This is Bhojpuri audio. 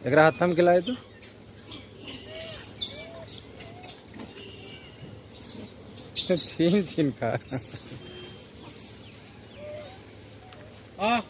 एकरा हाथ में खिलाए तो छीन छीन खा। आ